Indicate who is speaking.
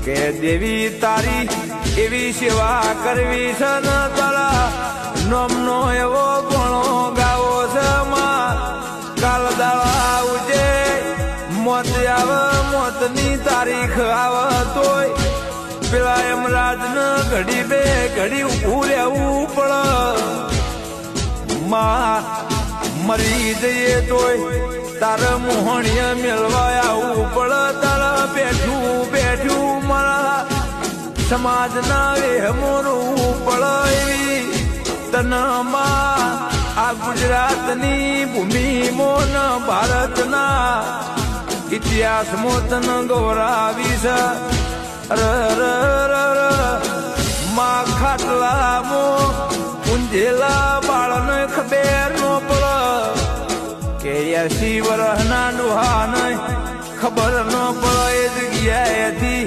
Speaker 1: કે દેવી તારી એવી સેવા કરવી છે ને તારા નોમનો એવો ઘણો ગાવો છે માં કાલ દાડા ઉજે મોત આવે મોતની તારીખ આવે તોય પેલા યમરાજ ને ઘડી બે ઘડી ઉભું રહેવું પડે માં મરી જઈએ તોય તારે મોહણીએ મેળવા આવવું પડે તારે બેઠું બેઠું મારા સમાજના વેહમોરવું પડે એવી તનમાં આ ગુજરાતની ભૂમિ મોન ભારતના ઇતિહાસમાં તને ગૌરાવી છે માં ખાટલામાં ઊંઝેલા બાળને ખબર નો પડે કે 80 વર્ષના ડોહાને ખબર ન પડે એ જગ્યાએથી